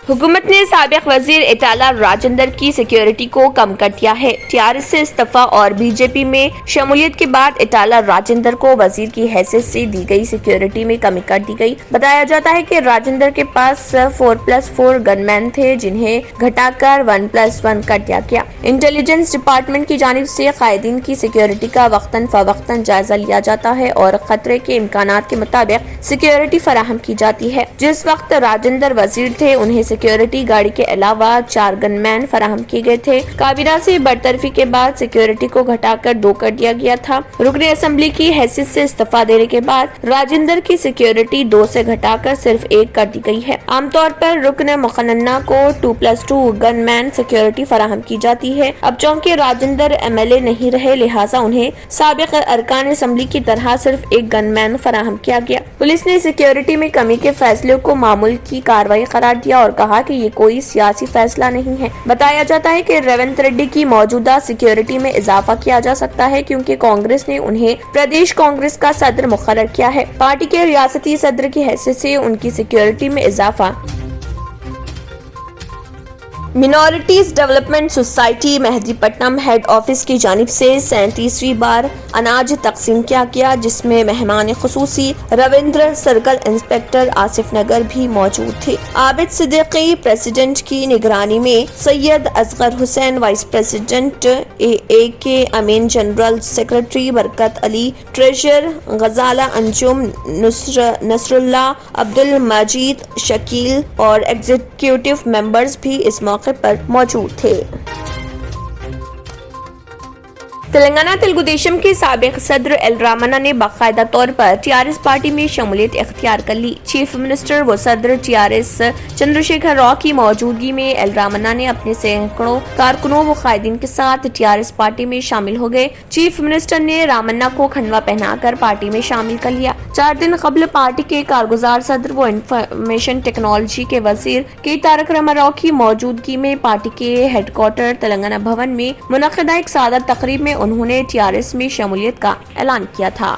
हुकूमत ने साबिक वजीर इटाला राजेंद्र की सिक्योरिटी को कम कर दिया है। टीआरएस से इस्तीफा और बीजेपी में शमूलियत के बाद इटाला राजेंद्र को वजीर की हैसियत से दी गई सिक्योरिटी में कमी कर दी गई। बताया जाता है कि राजेंद्र के पास 4+4 गनमैन थे, जिन्हें घटाकर 1+1 कर दिया गया। इंटेलिजेंस डिपार्टमेंट की जानिब से कायदीन की सिक्योरिटी का वक्तन फवक्तन जायजा लिया जाता है और खतरे के इम्कानात के मुताबिक सिक्योरिटी फराहम की जाती है। जिस वक्त राजेंद्र वजीर थे, उन्हें सिक्योरिटी गाड़ी के अलावा 4 गनमैन फराहम किए गए थे। काबीना से बरतरफी के बाद सिक्योरिटी को घटाकर 2 कर दिया गया था। रुकने असेंबली की हैसियत से इस्तीफा देने के बाद राजेंद्र की सिक्योरिटी 2 से घटाकर सिर्फ 1 कर दी गई है। आमतौर पर रुकने मुखन्ना को 2+2 गनमैन सिक्योरिटी फराहम की जाती है। अब चूंकि राजेंद्र MLA नहीं रहे, लिहाजा उन्हें साबिक अरकान असेंबली की तरह सिर्फ 1 गनमैन फराहम किया गया। पुलिस ने सिक्योरिटी में कमी के फैसले को मामूल की कार्रवाई करार दिया और कहा कि ये कोई सियासी फैसला नहीं है। बताया जाता है कि रेवंत रेड्डी की मौजूदा सिक्योरिटी में इजाफा किया जा सकता है, क्योंकि कांग्रेस ने उन्हें प्रदेश कांग्रेस का सदर मुकर्रर किया है। पार्टी के रियासती सदर की हैसियत से उनकी सिक्योरिटी में इजाफा। Minorities development society Mehdipatnam head office की जानिब से 37वीं बार अनाज तकसीम किया गया, जिसमें मेहमान खुसूसी रविंद्र सर्कल इंस्पेक्टर आसिफ नगर भी मौजूद थे। आबिद सिद्दीकी प्रेसिडेंट की निगरानी में Syed Asghar Hussain vice president, AA Amin general secretary Barkat Ali treasurer, Ghazala Anjum Nasrullah, Abdul Majeed Shakeel और एग्जीक्यूटिव मेंबर्स भी इस मौके पर मौजूद थे। तेलंगाना तेलुगु देशम के साबिक सदर एल रामन्ना ने बाकायदा तौर पर टीआरएस पार्टी में शमूलियत इख्तियार कर ली। चीफ मिनिस्टर व सदर टीआरएस चंद्रशेखर राव की मौजूदगी में एल रामन्ना ने अपने सैकड़ों कारकुनों व कायदीन के साथ टीआरएस पार्टी में शामिल हो गए। चीफ मिनिस्टर ने रामन्ना को खंडवा पहनाकर पार्टी में शामिल कर लिया। 4 दिन कबल पार्टी के कारगुजार सदर व इंफॉर्मेशन टेक्नोलॉजी के वजीर के तारक रामाराव की मौजूदगी में पार्टी के हेडक्वार्टर तेलंगाना भवन में मुनक्किदा एक सादा तकरीब में उन्होंने टीआरएस में शमूलियत का ऐलान किया था।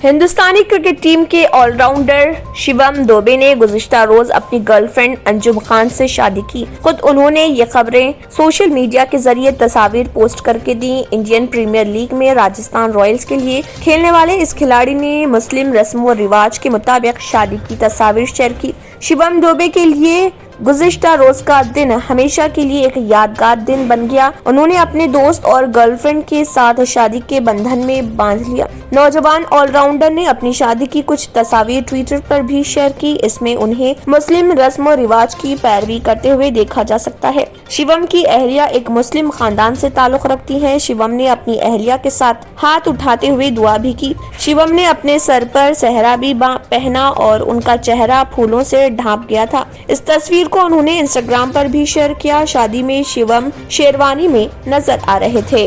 हिंदुस्तानी क्रिकेट टीम के ऑलराउंडर शिवम दुबे ने गुज़िश्ता रोज अपनी गर्लफ्रेंड अंजुम खान से शादी की। खुद उन्होंने ये खबरें सोशल मीडिया के जरिए तस्वीर पोस्ट करके दी। इंडियन प्रीमियर लीग में राजस्थान रॉयल्स के लिए खेलने वाले इस खिलाड़ी ने मुस्लिम रस्म व रिवाज के मुताबिक शादी की तस्वीर शेयर की। शिवम दुबे के लिए गुज़िश्ता रोज का दिन हमेशा के लिए एक यादगार दिन बन गया। उन्होंने अपने दोस्त और गर्लफ्रेंड के साथ शादी के बंधन में बांध लिया। नौजवान ऑलराउंडर ने अपनी शादी की कुछ तस्वीर ट्विटर पर भी शेयर की। इसमें उन्हें मुस्लिम रस्म और रिवाज की पैरवी करते हुए देखा जा सकता है। शिवम की अहलिया एक मुस्लिम खानदान से ताल्लुक रखती हैं। शिवम ने अपनी अहलिया के साथ हाथ उठाते हुए दुआ भी की। शिवम ने अपने सर पर सहरा भी पहना और उनका चेहरा फूलों से ढांप गया था। इस तस्वीर को उन्होंने इंस्टाग्राम पर भी शेयर किया। शादी में शिवम शेरवानी में नजर आ रहे थे।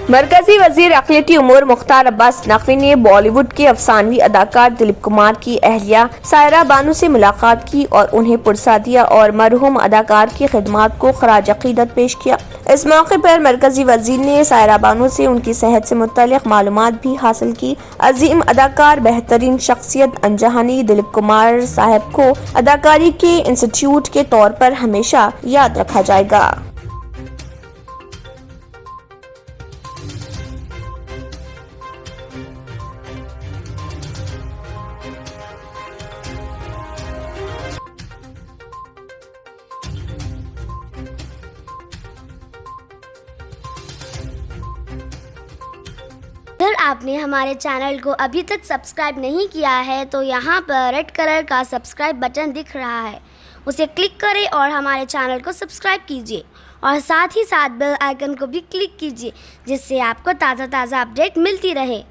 मरकजी वजीर अक़लियती उमूर मुख्तार अब्बास नकवी ने बॉलीवुड के अफसानवी अदाकार दिलीप कुमार की अहलिया सायरा बानू से मुलाकात की और उन्हें पुरसा दिया और मरहूम अदाकार की खिदमात को खराज अक़ीदत पेश किया। इस मौके पर मरकजी वजीर ने सायरा बानू से उनकी सेहत से मुतल्लिक़ मालूमात भी हासिल की। अजीम अदाकार, बेहतरीन शख्सियत अनजहानी दिलीप कुमार साहब को अदाकारी के इंस्टीट्यूट के तौर पर हमेशा याद रखा जाएगा। अगर आपने हमारे चैनल को अभी तक सब्सक्राइब नहीं किया है तो यहाँ पर रेड कलर का सब्सक्राइब बटन दिख रहा है, उसे क्लिक करें और हमारे चैनल को सब्सक्राइब कीजिए और साथ ही साथ बेल आइकन को भी क्लिक कीजिए, जिससे आपको ताज़ा अपडेट मिलती रहे।